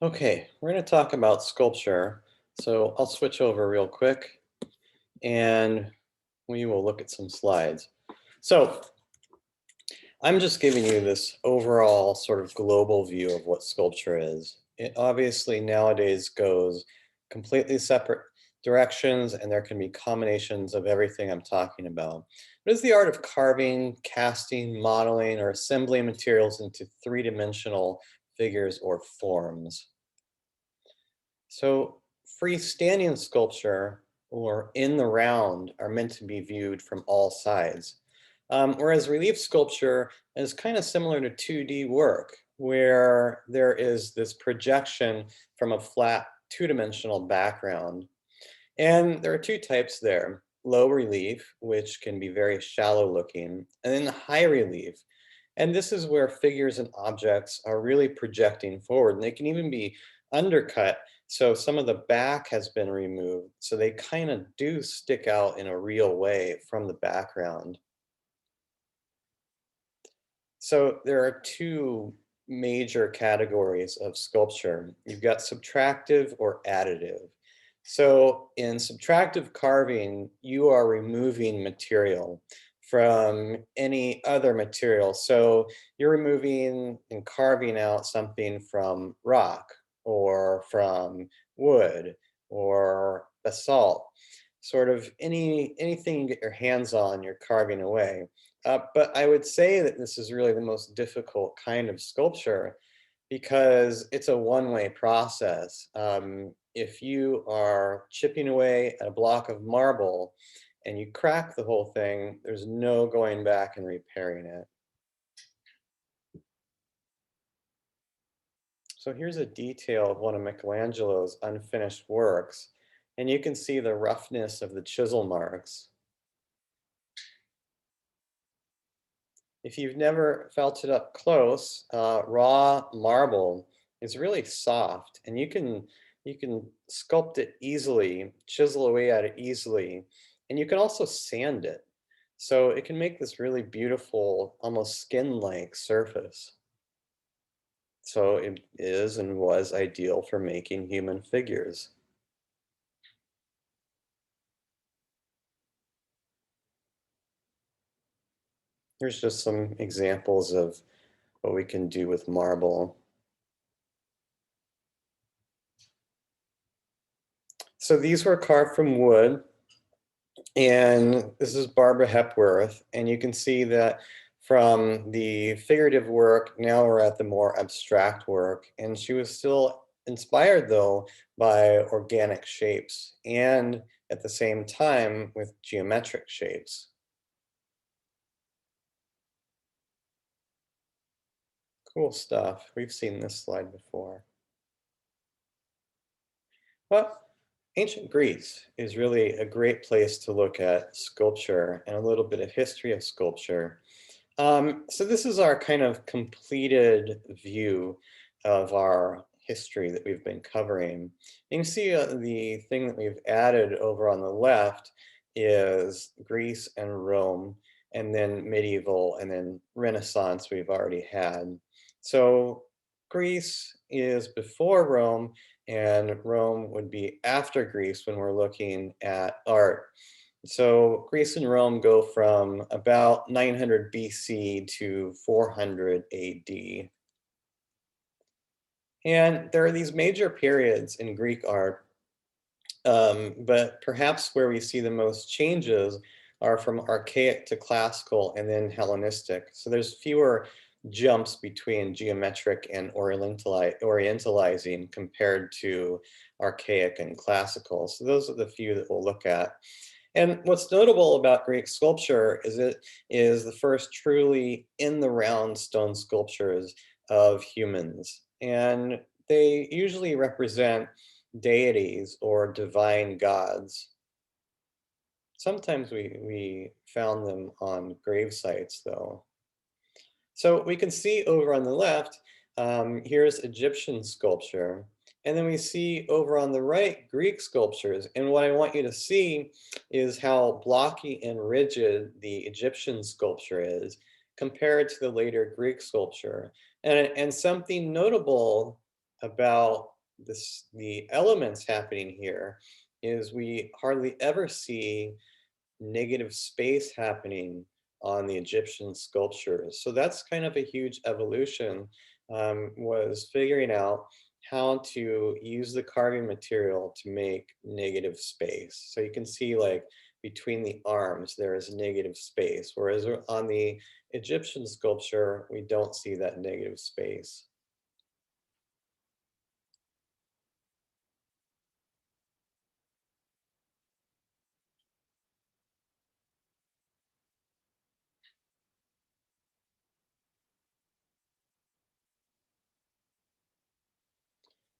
Okay, we're going to talk about sculpture. So I'll switch over real quick and we will look at some slides. So I'm just giving you this overall sort of global view of what sculpture is. It obviously nowadays goes completely separate directions, and there can be combinations of everything I'm talking about. It is the art of carving, casting, modeling, or assembling materials into three-dimensional figures or forms. So freestanding sculpture or in the round are meant to be viewed from all sides. Whereas relief sculpture is kind of similar to 2D work, where there is this projection from a flat two-dimensional background. And there are two types there: low relief, which can be very shallow looking, and then high relief. And this is where figures and objects are really projecting forward, and they can even be undercut. So some of the back has been removed, so they kind of do stick out in a real way from the background. So there are two major categories of sculpture. You've got subtractive or additive. So in subtractive carving, you are removing material from any other material. So you're removing and carving out something from rock or from wood or basalt. Sort of anything you get your hands on, you're carving away. But I would say that this is really the most difficult kind of sculpture because it's a one-way process. If you are chipping away at a block of marble and you crack the whole thing, there's no going back and repairing it. So here's a detail of one of Michelangelo's unfinished works, and you can see the roughness of the chisel marks. If you've never felt it up close, raw marble is really soft, and you can sculpt it easily, chisel away at it easily, and you can also sand it. So it can make this really beautiful, almost skin-like surface. So it is and was ideal for making human figures. Here's just some examples of what we can do with marble. So these were carved from wood. And this is Barbara Hepworth, and you can see that from the figurative work, now we're at the more abstract work. And she was still inspired, though, by organic shapes and at the same time with geometric shapes. Cool stuff. We've seen this slide before. Well, ancient Greece is really a great place to look at sculpture and a little bit of history of sculpture. So this is our kind of completed view of our history that we've been covering. You can see the thing that we've added over on the left is Greece and Rome, and then medieval, and then Renaissance we've already had. So Greece is before Rome, and Rome would be after Greece when we're looking at art. So Greece and Rome go from about 900 BC to 400 AD. And there are these major periods in Greek art, but perhaps where we see the most changes are from archaic to classical and then Hellenistic. So there's fewer jumps between geometric and orientalizing compared to archaic and classical. So those are the few that we'll look at. And what's notable about Greek sculpture is it is the first truly in the round stone sculptures of humans. And they usually represent deities or divine gods. Sometimes we found them on grave sites, though. So we can see over on the left, here's Egyptian sculpture. And then we see over on the right, Greek sculptures. And what I want you to see is how blocky and rigid the Egyptian sculpture is compared to the later Greek sculpture. And something notable about the elements happening here is we hardly ever see negative space happening on the Egyptian sculptures. So that's kind of a huge evolution, was figuring out how to use the carving material to make negative space. So you can see like between the arms, there is negative space, whereas on the Egyptian sculpture, we don't see that negative space.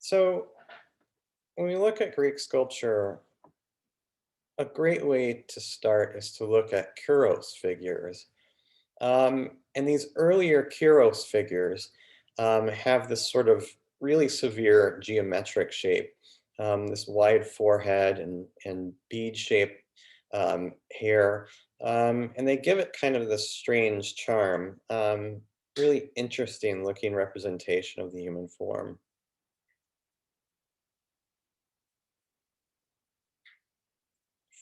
So when we look at Greek sculpture, a great way to start is to look at Kuros figures. And these earlier Kuros figures have this sort of really severe geometric shape, this wide forehead and bead-shaped hair, and they give it kind of this strange charm. Really interesting looking representation of the human form.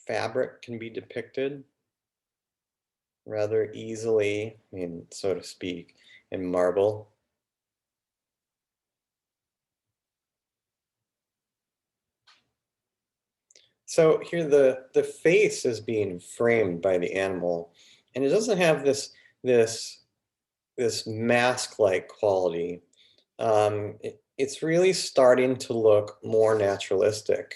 Fabric can be depicted rather easily, I mean, so to speak, in marble. So here the face is being framed by the animal, and it doesn't have this this mask-like quality. It's really starting to look more naturalistic.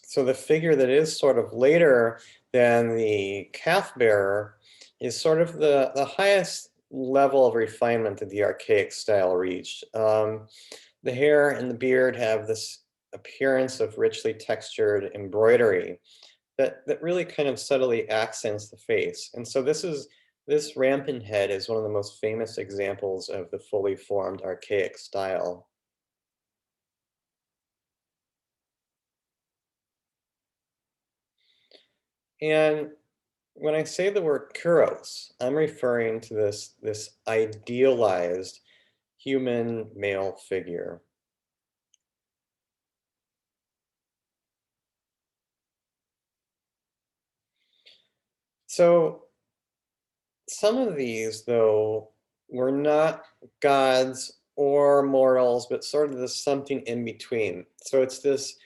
So the figure that is sort of later than the calf bearer is sort of the highest level of refinement that the archaic style reached. The hair and the beard have this appearance of richly textured embroidery that really kind of subtly accents the face. And so this rampant head is one of the most famous examples of the fully formed archaic style. And when I say the word kuros, I'm referring to this idealized human male figure. So some of these, though, were not gods or mortals, but sort of this something in between. So it's this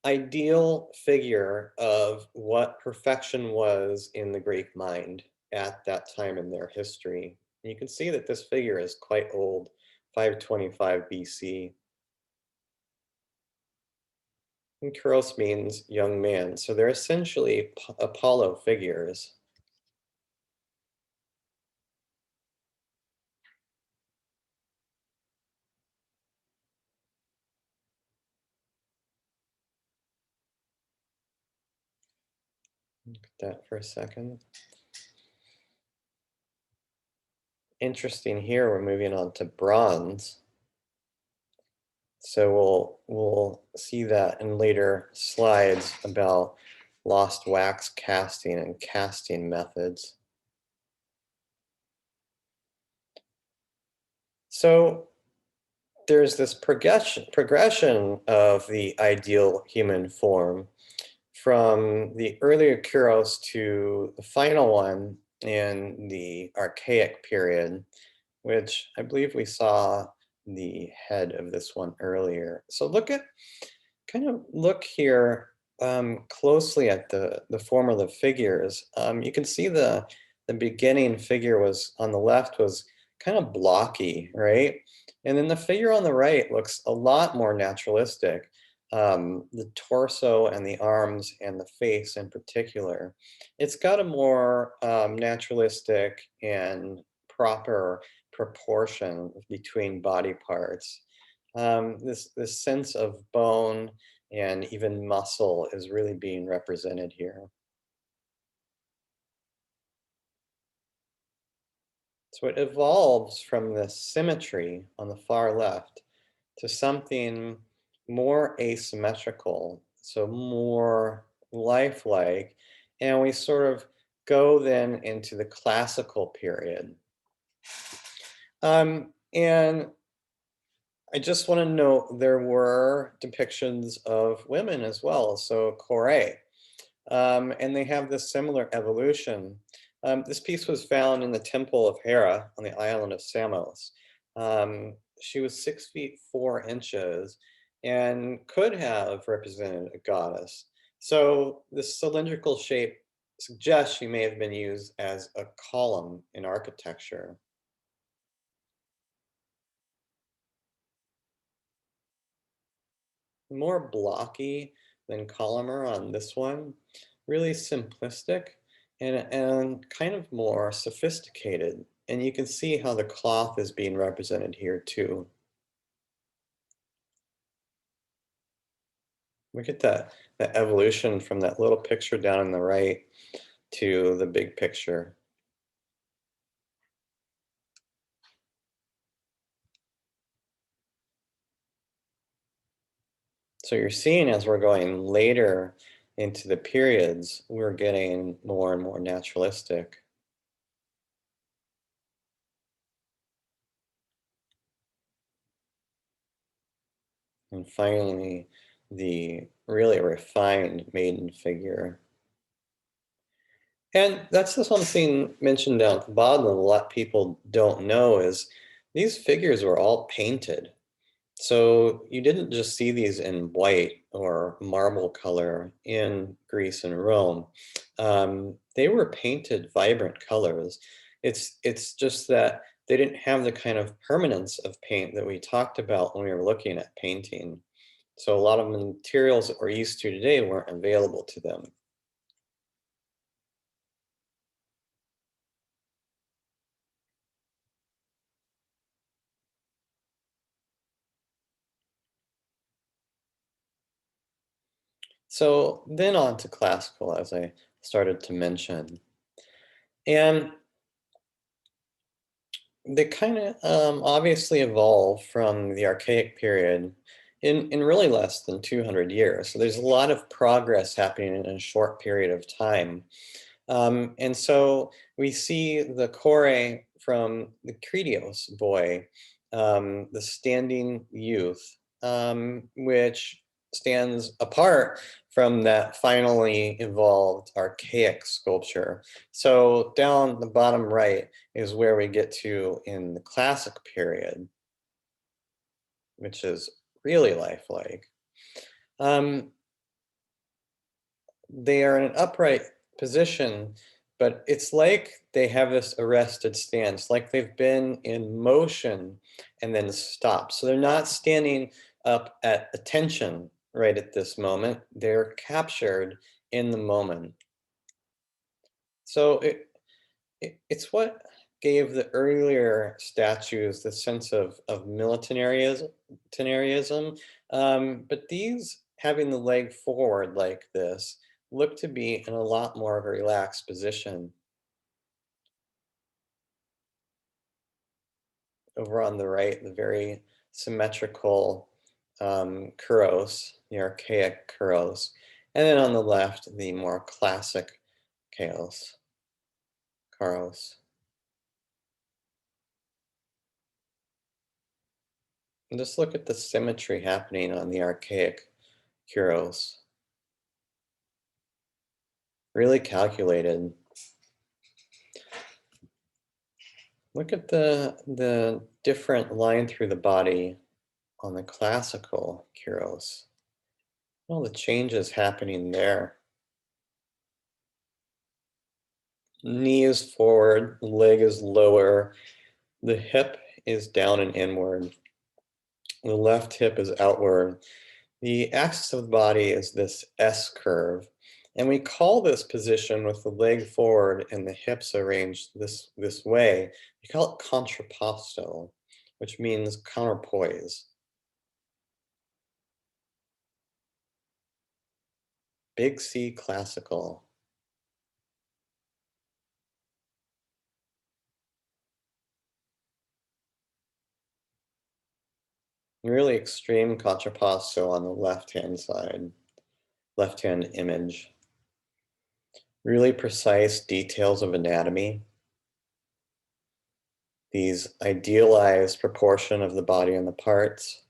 ideal figure of what perfection was in the Greek mind at that time in their history. And you can see that this figure is quite old, 525 BC. And Kuros means young man, so they're essentially Apollo figures. Look at that for a second. Interesting here, we're moving on to bronze. So we'll see that in later slides about lost wax casting and casting methods. So there's this progression of the ideal human form from the earlier Kuros to the final one in the Archaic period, which I believe we saw the head of this one earlier. So kind of look here closely at the form of the figures. You can see the beginning figure was on the left was kind of blocky, right? And then the figure on the right looks a lot more naturalistic. The torso and the arms and the face in particular. It's got a more naturalistic and proper proportion between body parts. This sense of bone and even muscle is really being represented here. So it evolves from this symmetry on the far left to something more asymmetrical, so more lifelike And we sort of go then into the classical period. And I just want to note there were depictions of women as well, so Kore, and they have this similar evolution. This piece was found in the Temple of Hera on the island of Samos. She was 6 feet 4 inches and could have represented a goddess. So this cylindrical shape suggests she may have been used as a column in architecture. More blocky than columnar on this one, really simplistic and kind of more sophisticated. And you can see how the cloth is being represented here too. Look at that evolution from that little picture down on the right to the big picture. So you're seeing as we're going later into the periods, we're getting more and more naturalistic. And finally, the really refined maiden figure. And that's just something mentioned down at the bottom that a lot of people don't know is these figures were all painted. So you didn't just see these in white or marble color in Greece and Rome. They were painted vibrant colors. It's just that they didn't have the kind of permanence of paint that we talked about when we were looking at painting. So a lot of materials that we're used to today weren't available to them. So then on to classical, as I started to mention. And they kind of obviously evolved from the archaic period in really less than 200 years. So there's a lot of progress happening in a short period of time. And so we see the core from the Cretios boy, the standing youth, which stands apart from that finally evolved archaic sculpture. So down the bottom right is where we get to in the classic period, which is really lifelike. Um, they are in an upright position, but it's like they have this arrested stance, like they've been in motion and then stop. So they're not standing up at attention right at this moment. They're captured in the moment. So it's what gave the earlier statues the sense of militarism. But these having the leg forward like this look to be in a lot more of a relaxed position. Over on the right, the very symmetrical kuros, the archaic kuros. And then on the left, the more classic chaos, karos. And just look at the symmetry happening on the archaic kuros. Really calculated. Look at the different line through the body on the classical kuros. All the changes happening there. Knee is forward, leg is lower, the hip is down and inward. The left hip is outward. The axis of the body is this S curve. And we call this position with the leg forward and the hips arranged this way, we call it contrapposto, which means counterpoise. Big C classical. Really extreme contrapposto on the left-hand side, left-hand image. really precise details of anatomy, these idealized proportion of the body and the parts.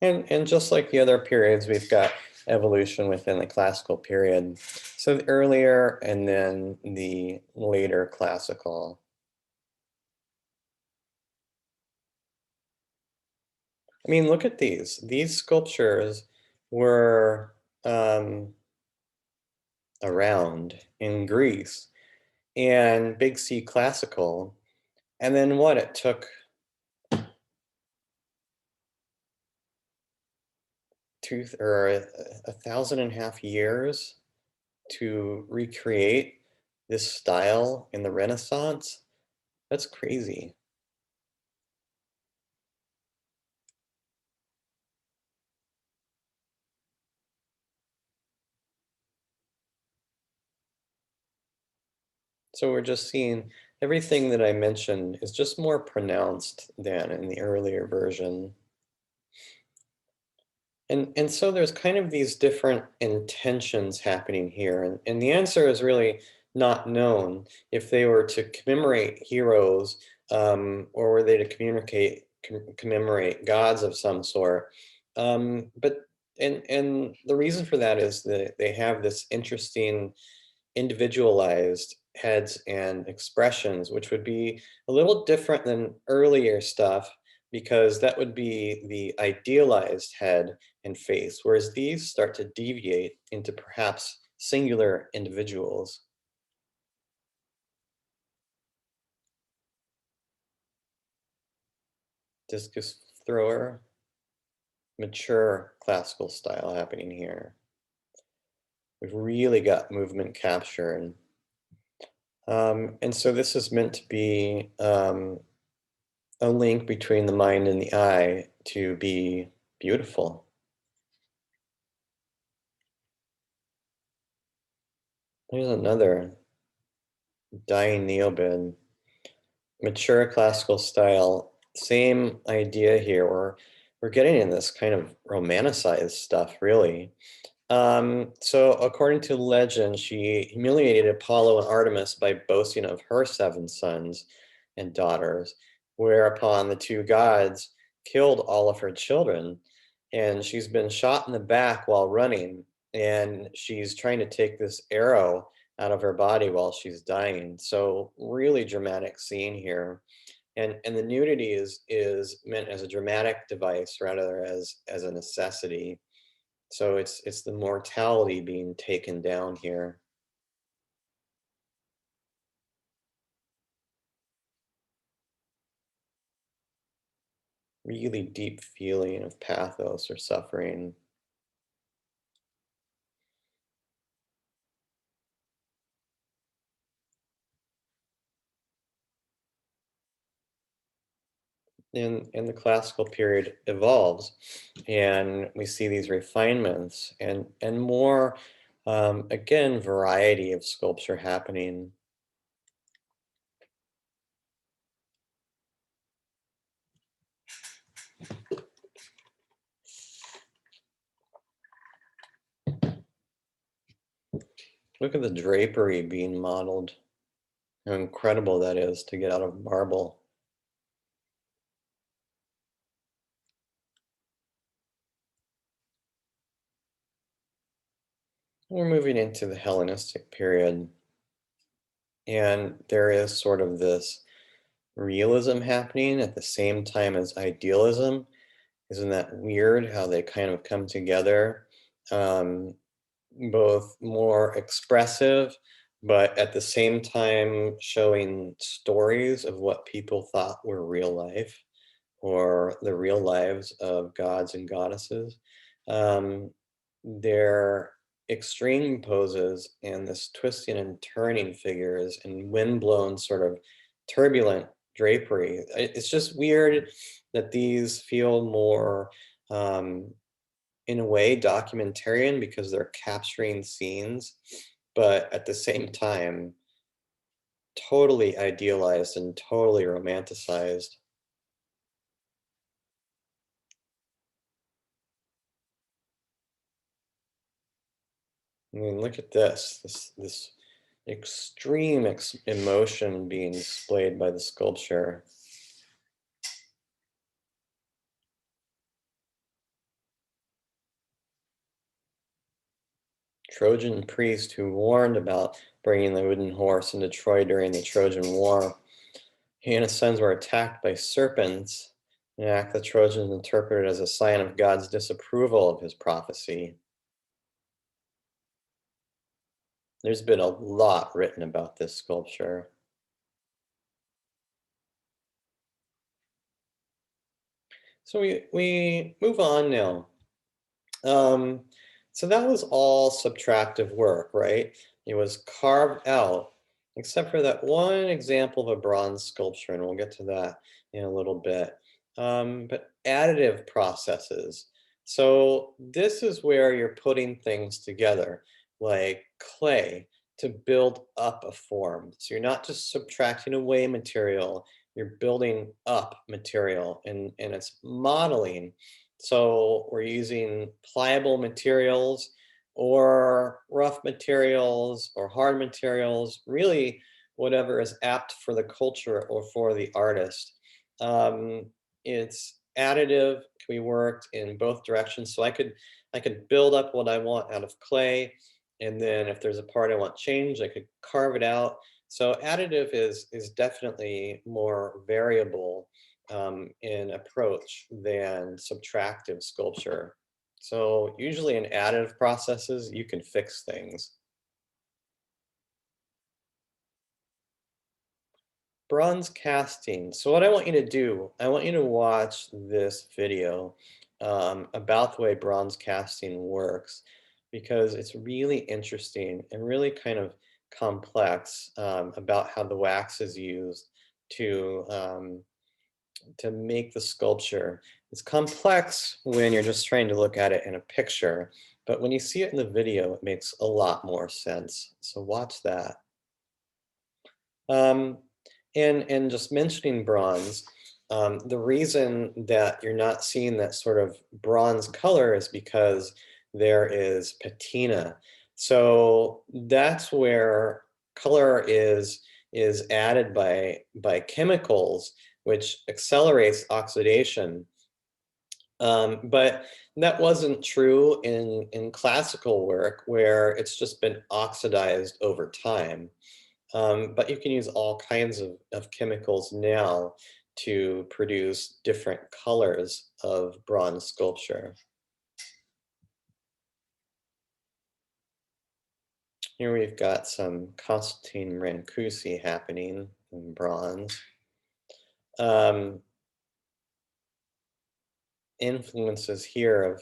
And just like the other periods, we've got evolution within the classical period. So the earlier and then the later classical. I mean, look at these. These sculptures were around in Greece and B.C.E classical. And then what? It took a 1,500 years to recreate this style in the Renaissance. That's crazy. So we're just seeing everything that I mentioned is just more pronounced than in the earlier version. And so there's kind of these different intentions happening here. And the answer is really not known. If they were to commemorate heroes, or were they to commemorate gods of some sort. But and the reason for that is that they have this interesting individualized heads and expressions, which would be a little different than earlier stuff because that would be the idealized head and face, whereas these start to deviate into perhaps singular individuals. Discus thrower, mature classical style happening here. We've really got movement capture, and so this is meant to be a link between the mind and the eye to be beautiful. There's another dying neobid, mature classical style. Same idea here. We're getting in this kind of romanticized stuff, really. So according to legend, she humiliated Apollo and Artemis by boasting of her 7 sons and daughters, whereupon the two gods killed all of her children. And she's been shot in the back while running, and she's trying to take this arrow out of her body while she's dying. So really dramatic scene here. And the nudity is meant as a dramatic device rather as a necessity. So it's the mortality being taken down here. Really deep feeling of pathos or suffering. And the classical period evolves, and we see these refinements and more, again, variety of sculpture happening. Look at the drapery being modeled. How incredible that is to get out of marble. We're moving into the Hellenistic period, and there is sort of this realism happening at the same time as idealism. Isn't that weird how they kind of come together? Um, Both more expressive, but at the same time showing stories of what people thought were real life or the real lives of gods and goddesses. Um, their extreme poses and this twisting and turning figures and windblown sort of turbulent drapery. It's just weird that these feel more, in a way, documentarian because they're capturing scenes, but at the same time, totally idealized and totally romanticized. I mean, look at this extreme emotion being displayed by the sculpture. Trojan priest who warned about bringing the wooden horse into Troy during the Trojan War. He and his sons were attacked by serpents, an act the Trojans interpreted as a sign of God's disapproval of his prophecy. There's been a lot written about this sculpture. So we move on now. Um, so that was all subtractive work, right? It was carved out, except for that one example of a bronze sculpture, and we'll get to that in a little bit. But additive processes. So this is where you're putting things together, like clay, to build up a form. So you're not just subtracting away material, you're building up material, and it's modeling. So we're using pliable materials or rough materials or hard materials, really whatever is apt for the culture or for the artist. Um, it's additive, can be worked in both directions. So I could build up what I want out of clay, and then if there's a part I want changed, I could carve it out. So additive is definitely more variable in approach than subtractive sculpture. So usually in additive processes, you can fix things. Bronze casting. So what I want you to do, I want you to watch this video about the way bronze casting works, because it's really interesting and really kind of complex about how the wax is used to to make the sculpture. It's complex when you're just trying to look at it in a picture, but when you see it in the video, it makes a lot more sense. So watch that. Um, and just mentioning bronze, the reason that you're not seeing that sort of bronze color is because there is patina. So that's where color is added by chemicals, which accelerates oxidation. But that wasn't true in classical work, where it's just been oxidized over time. But you can use all kinds of chemicals now to produce different colors of bronze sculpture. Here we've got some Constantine Brancusi happening in bronze. Um, Influences here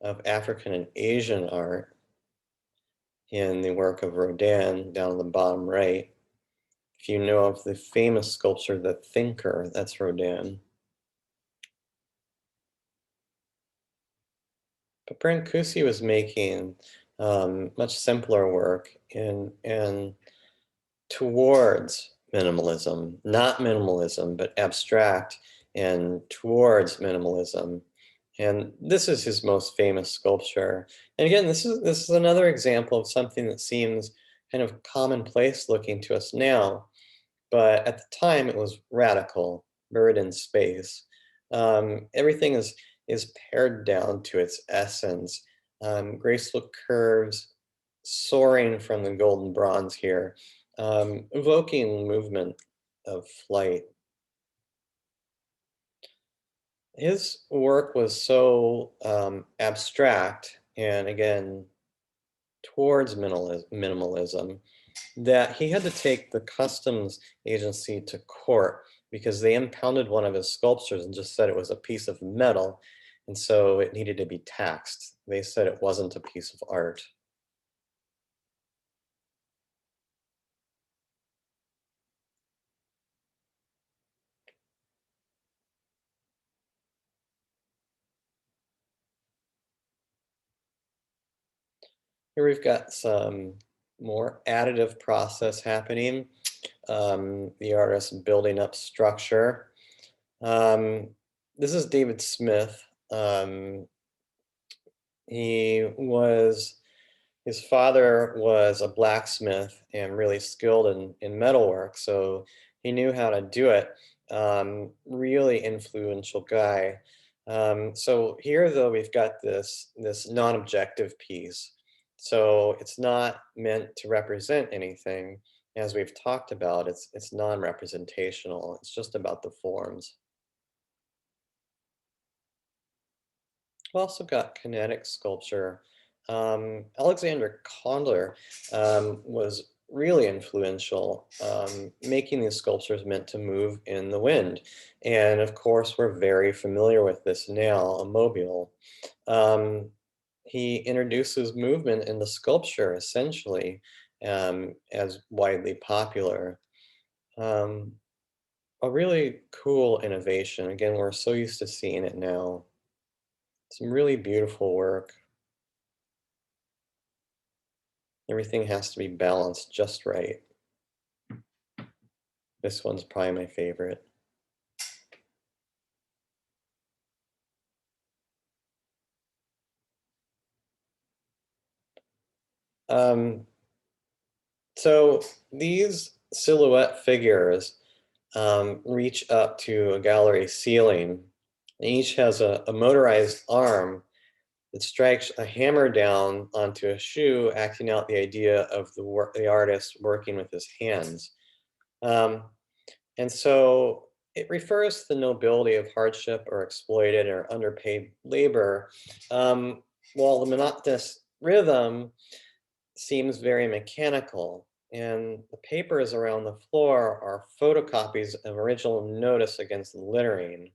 of African and Asian art in the work of Rodin down the bottom right. If you know of the famous sculpture, The Thinker, that's Rodin. But Brancusi was making much simpler work and towards minimalism, not minimalism, but abstract and towards minimalism. And this is his most famous sculpture. And again, this is another example of something that seems kind of commonplace looking to us now, but at the time it was radical, buried in space. Everything is pared down to its essence. Graceful curves soaring from the golden bronze here, evoking movement of flight. His work was so abstract and again towards minimalism that he had to take the customs agency to court because they impounded one of his sculptures and just said it was a piece of metal, and so it needed to be taxed. They said it wasn't a piece of art. Here we've got some more additive process happening. The artist building up structure. Um, this is David Smith. He was His father was a blacksmith and really skilled in metalwork, so he knew how to do it. Really influential guy. So here, though, we've got this non-objective piece. So it's not meant to represent anything, as we've talked about. It's non-representational. It's just about the forms. We also got kinetic sculpture. Alexander Condler was really influential, making these sculptures meant to move in the wind. And of course, we're very familiar with this now, a mobile. Um, he introduces movement in the sculpture, essentially, as widely popular. Um, a really cool innovation. Again, we're so used to seeing it now. Some really beautiful work. Everything has to be balanced just right. This one's probably my favorite. Um, so these silhouette figures reach up to a gallery ceiling. Each has a motorized arm that strikes a hammer down onto a shoe, acting out the idea of the artist working with his hands. Um, And so it refers to the nobility of hardship or exploited or underpaid labor, um, while the monotonous rhythm seems very mechanical. And the papers around the floor are photocopies of original notice against littering.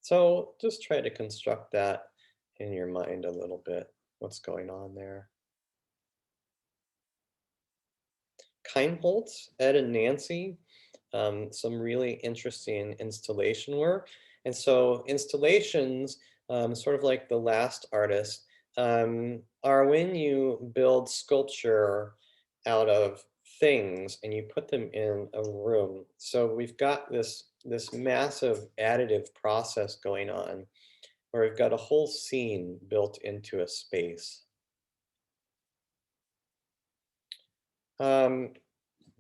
So just try to construct that in your mind a little bit, what's going on there. Kindholtz, Ed and Nancy, some really interesting installation work. And so installations, sort of like the last artist, are when you build sculpture out of things and you put them in a room. So we've got this massive additive process going on where we've got a whole scene built into a space. Um,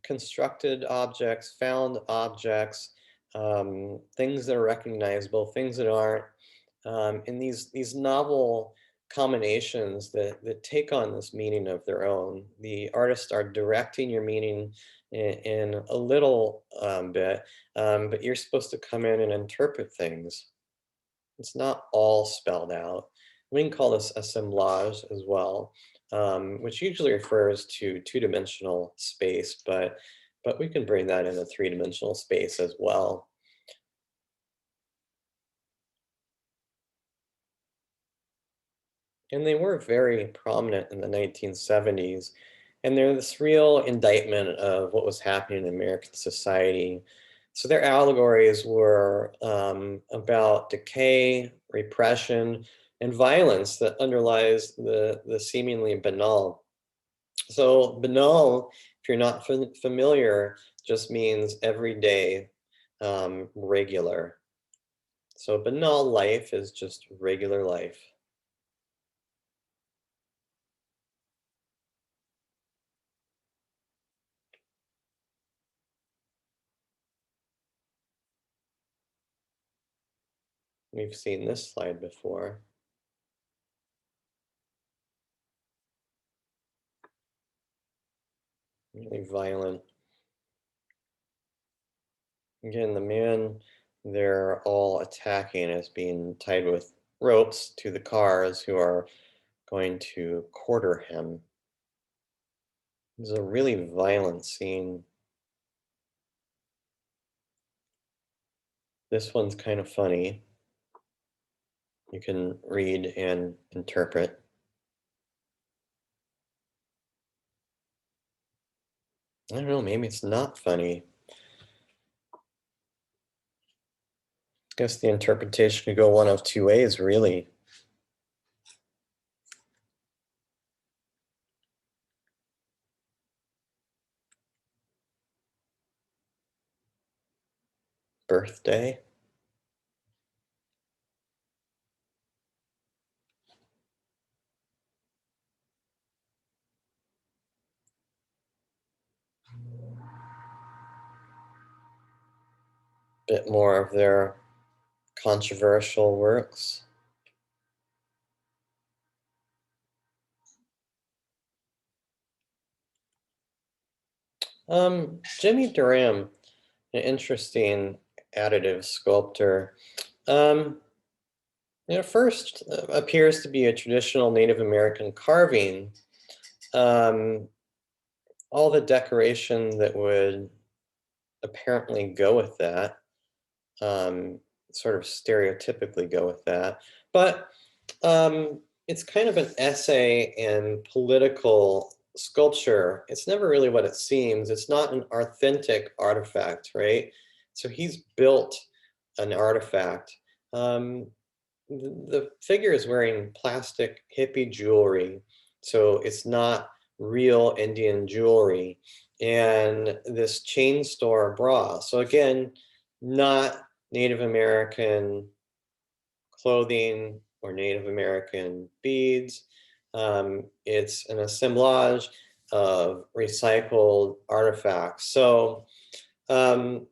Constructed objects, found objects, things that are recognizable, things that aren't, and these novel combinations that take on this meaning of their own. The artists are directing your meaning in a little bit, but you're supposed to come in and interpret things. It's not all spelled out. We can call this assemblage as well, which usually refers to two-dimensional space, but we can bring that into three-dimensional space as well. And they were very prominent in the 1970s. And they're this real indictment of what was happening in American society. So their allegories were about decay, repression, and violence that underlies the seemingly banal. So banal, if you're not familiar, just means everyday, regular. So banal life is just regular life. We've seen this slide before. Really violent. Again, the man they're all attacking is being tied with ropes to the cars who are going to quarter him. This is a really violent scene. This one's kind of funny. You can read and interpret. I don't know, maybe it's not funny. Guess the interpretation could go one of two ways, really. Birthday. bit more of their controversial works. Jimmy Durham, an interesting additive sculptor. Um, first appears to be a traditional Native American carving. Um, all the decoration that would apparently go with that, um, sort of stereotypically go with that. But it's kind of an essay in political sculpture. It's never really what it seems. It's not an authentic artifact, right? So he's built an artifact. Um, the figure is wearing plastic hippie jewelry, so it's not real Indian jewelry. And this chain store bra. So again, not Native American clothing or Native American beads. It's an assemblage of recycled artifacts. So um,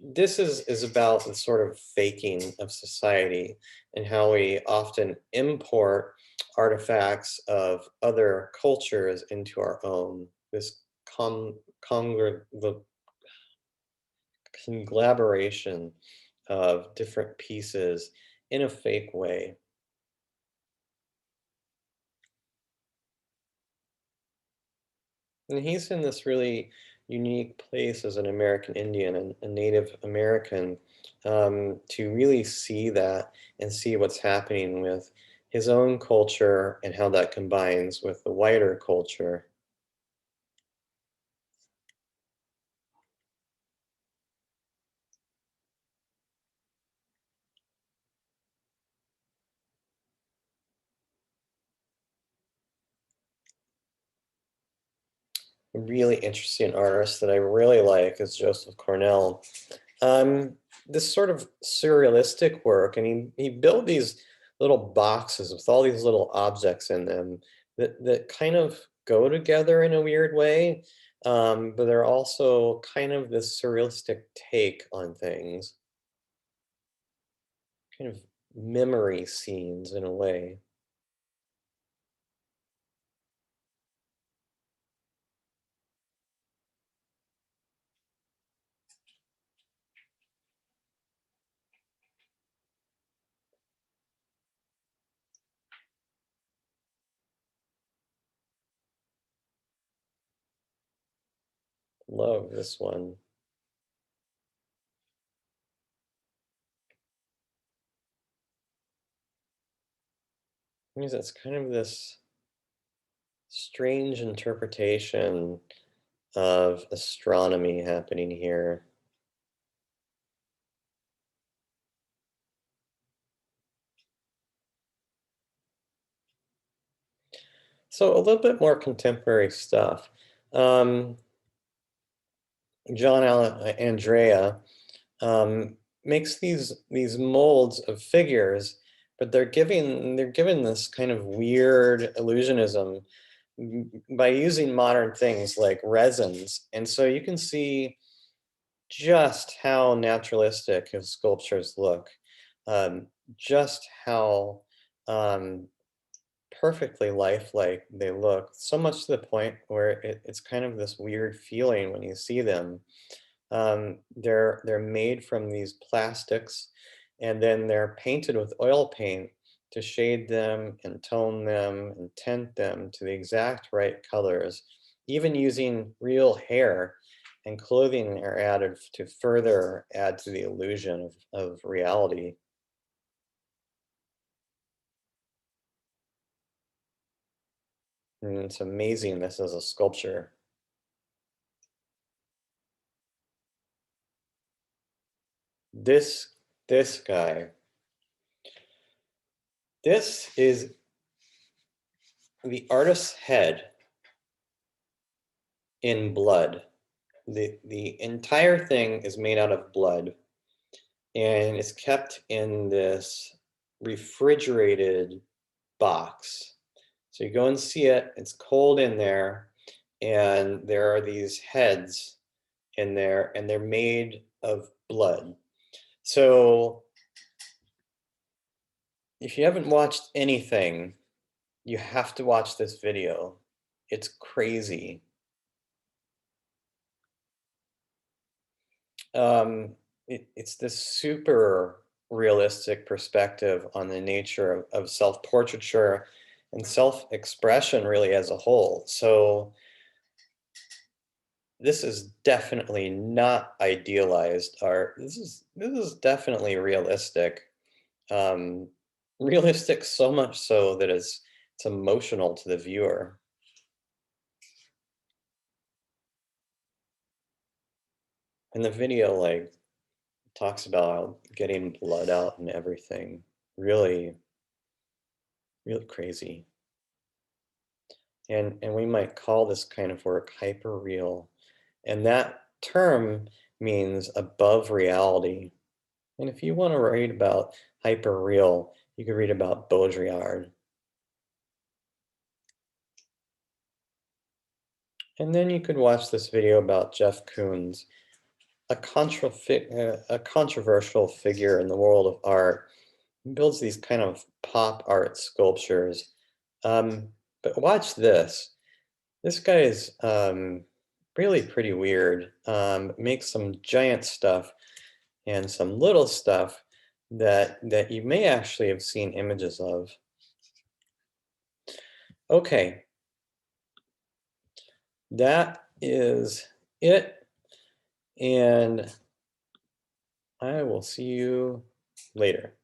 this is about the sort of faking of society and how we often import artifacts of other cultures into our own. This the conglomeration of different pieces in a fake way. And he's in this really unique place as an American Indian and a Native American to really see that and see what's happening with his own culture and how that combines with the wider culture. A really interesting artist that I really like is Joseph Cornell. Um, this sort of surrealistic work, and he built these little boxes with all these little objects in them that kind of go together in a weird way, but they're also kind of this surrealistic take on things, kind of memory scenes in a way. Love this one. Because it's kind of this strange interpretation of astronomy happening here. So a little bit more contemporary stuff. Um, Andrea makes these molds of figures, but they're given this kind of weird illusionism by using modern things like resins, and so you can see just how naturalistic his sculptures look, um, just how um, perfectly lifelike they look, so much to the point where it's kind of this weird feeling when you see them. They're made from these plastics, and then they're painted with oil paint to shade them and tone them and tint them to the exact right colors. Even using real hair and clothing are added to further add to the illusion of reality. And it's amazing this is a sculpture. This this guy, this is the artist's head in blood. The entire thing is made out of blood and it's kept in this refrigerated box. So you go and see it, it's cold in there, and there are these heads in there, and they're made of blood. So if you haven't watched anything, you have to watch this video. It's crazy. It's this super realistic perspective on the nature of self-portraiture and self-expression really as a whole. So this is definitely not idealized art. This is definitely realistic. Um, realistic so much so that it's emotional to the viewer. And the video like talks about getting blood out and everything. Really, really crazy. And we might call this kind of work hyperreal. And that term means above reality. And if you want to read about hyperreal, you could read about Baudrillard. And then you could watch this video about Jeff Koons, a controversial figure in the world of art. He builds these kind of pop art sculptures. But watch this. This guy is really pretty weird. Makes some giant stuff and some little stuff that you may actually have seen images of. Okay, that is it, and I will see you later.